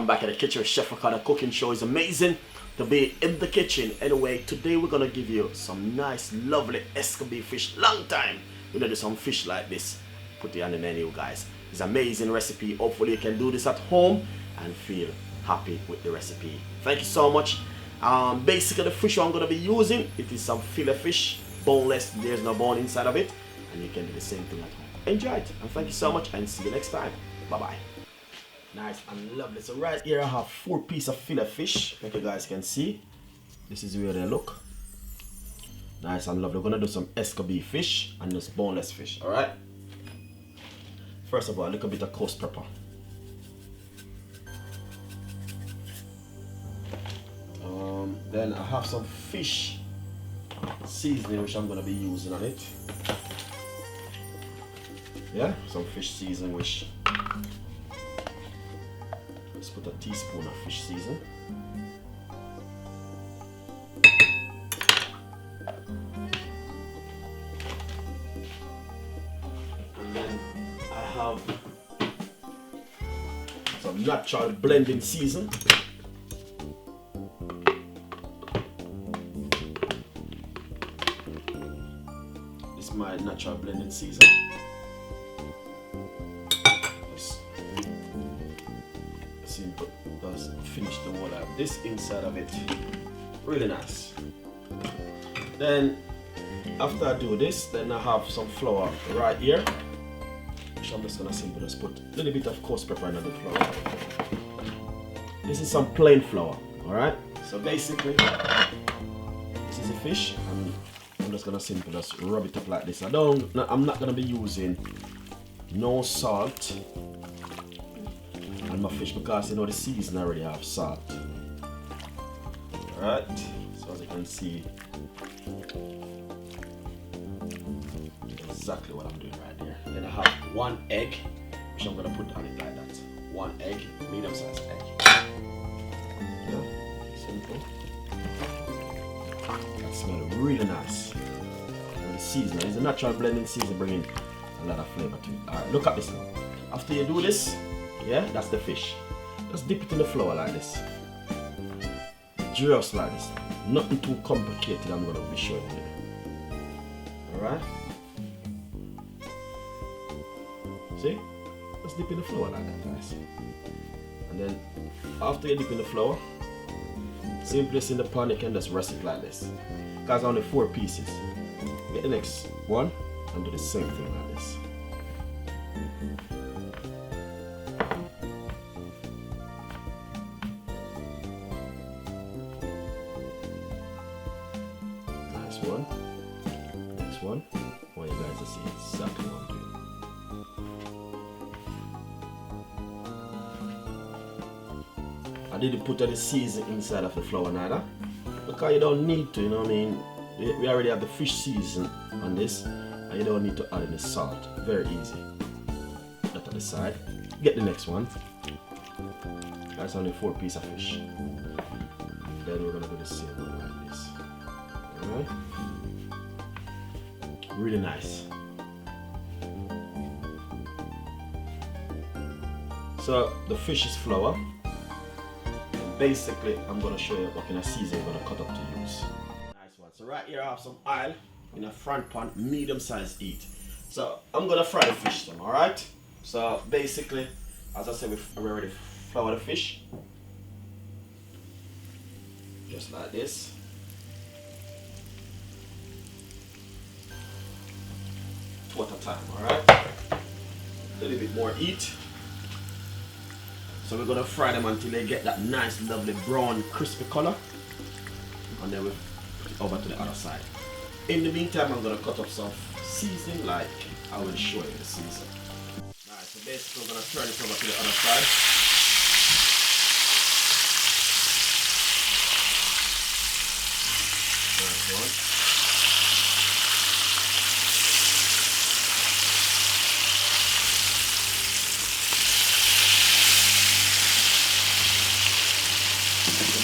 welcome back in the kitchen. Chef Ricardo cooking show. Is amazing to be in the kitchen. Anyway, today we're gonna give you some nice, lovely escabille fish. Long time we don't do some fish like this. Put it on the menu, guys. It's an amazing recipe. Hopefully you can do this at home and feel happy with the recipe. Thank you so much. Basically the fish I'm gonna be using, it is some fillet fish, boneless. There's no bone inside of it, and you can do the same thing at home. Enjoy it, and thank you so much, and see you next time. Bye bye. Nice and lovely. So right here I have 4 pieces of fillet fish, like you guys can see. This is where they look. Nice and lovely. We're gonna do some escabille fish and this boneless fish. All right. First of all, a little bit of coarse pepper. Then I have some fish seasoning which I'm gonna be using on it. Yeah, some fish seasoning which. Let's put a teaspoon of fish seasoning. And then I have some natural blending season. This is my natural blending season. Just finish the water. This inside of it, really nice. Then after I do this, then I have some flour right here, which I'm just gonna simply just put a little bit of coarse pepper in the flour. This is some plain flour, all right. So basically, this is a fish, and I'm just gonna simply just rub it up like this. I'm not gonna be using no salt on my fish because you know the season already have salt. Alright, so as you can see, exactly what I'm doing right there. Then I have 1 egg, which I'm gonna put on it like that. 1 egg, medium sized egg. Yeah, simple. That smells really nice. And the seasoning is a natural blending season, bringing a lot of flavor to it. Alright, look at this now. After you do this, yeah, that's the fish. Just dip it in the flour like this. Just like this. Nothing too complicated, I'm gonna be showing you. Alright? See? Just dip in the flour like that, guys. And then after you dip in the flour, same place in the pan, you can just rest it like this. Because only 4 pieces. Get the next one and do the same thing like this. Next one. I want you guys to see exactly what I'm doing. I didn't put any seasoning inside of the flour neither, because you don't need to, you know what I mean? We already have the fish season on this, and you don't need to add any salt. Very easy. That on the side. Get the next one. That's only 4 pieces of fish. Then we're gonna do the same one like this. Alright? Really nice. So the fish is flour. Basically, I'm gonna show you what kind of season I'm gonna cut up to use. Nice one. So right here I have some oil in a front pan, medium size heat. So I'm gonna fry the fish some, alright? So basically, as I said, we already flour the fish. Just like this. At a time, alright? A little bit more heat. So we're gonna fry them until they get that nice, lovely brown, crispy color. And then we'll put it over to the other side. In the meantime, I'm gonna cut up some seasoning like I will show you the seasoning. Alright, so basically we're gonna turn it over to the other side. Nice one.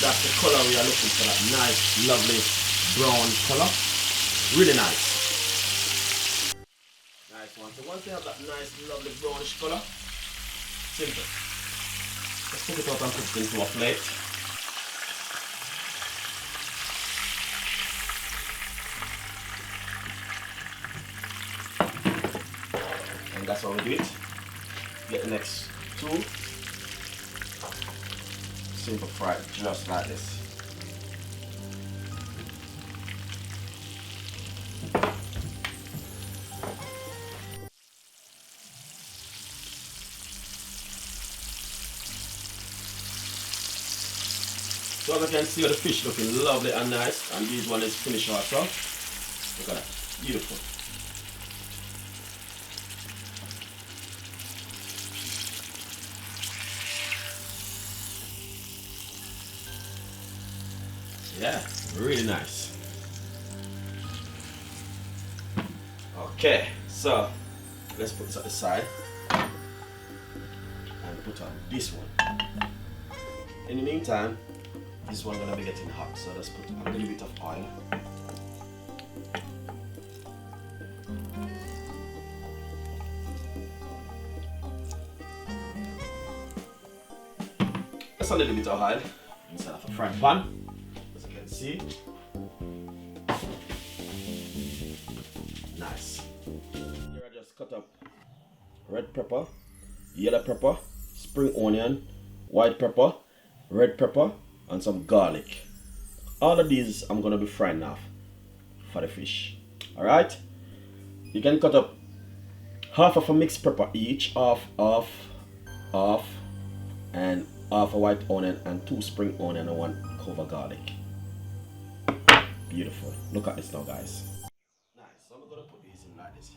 That's the color we are looking for, that nice, lovely brown color. Really nice. Nice one. So once you have that nice, lovely brownish color, simple. Let's take it out and put it into a plate. And that's how we do it. Get the next two. Simple fried, just like this. So as you can see, the fish looking lovely and nice, and this one is finished also. Look at that, beautiful. Yeah, really nice. Okay, so let's put this at the side and put on this one. In the meantime, this one gonna be getting hot, so let's put a little bit of oil. That's a little bit of oil inside of a frying pan, as you can see. Nice. Here I just cut up red pepper, yellow pepper, spring onion, white pepper, red pepper, and some garlic. All of these I'm gonna be frying off for the fish. Alright? You can cut up half of a mixed pepper each, half, and half a white onion and 2 spring onion and 1 clove of garlic. Beautiful. Look at this now, guys. Nice. So I'm gonna put these in like this.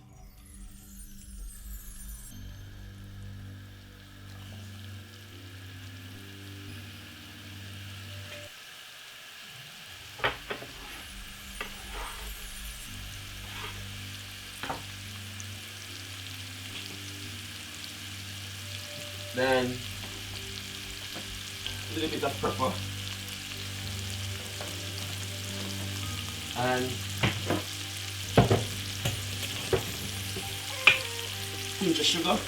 Then a little bit of pepper and pinch of sugar.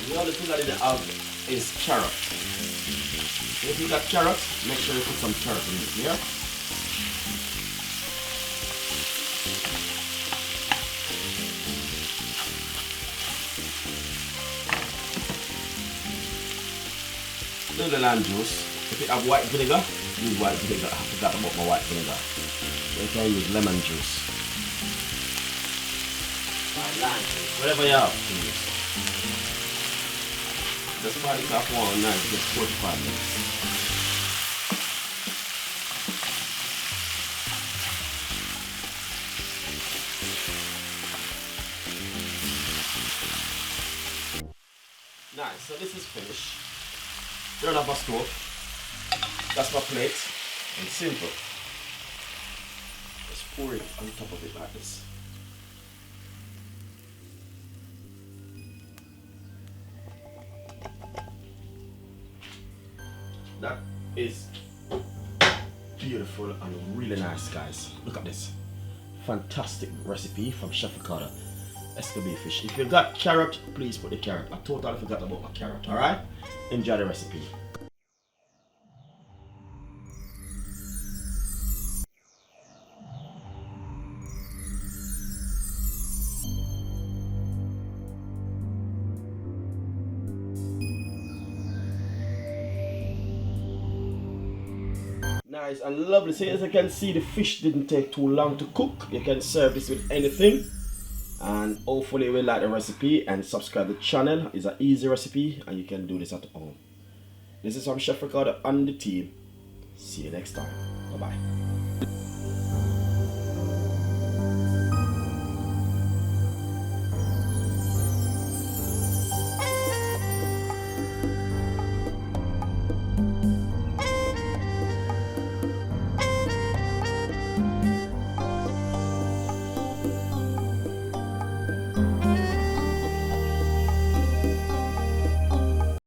The only thing that I didn't have is carrot. So if you got carrot, make sure you put some carrot in it here. Little lime juice. If you have white vinegar, use white vinegar. I forgot about my white vinegar. So you can use lemon juice. Lime juice. Whatever you have to use. Just fry it off one nice, just 45 minutes. Nice, so this is finished. Turn off my stove. That's my plate. And simple. Just pour it on top of it like this. That is beautiful and really nice, guys. Look at this. Fantastic recipe from Chef Ricardo Escobie fish. If you got carrot, please put the carrot. I totally forgot about my carrot, alright? Enjoy the recipe. Nice and lovely. So as you can see, the fish didn't take too long to cook. You can serve this with anything, and hopefully you will like the recipe and subscribe to the channel. It's an easy recipe and you can do this at home. This is from Chef Ricardo and the team. See you next time. Bye bye.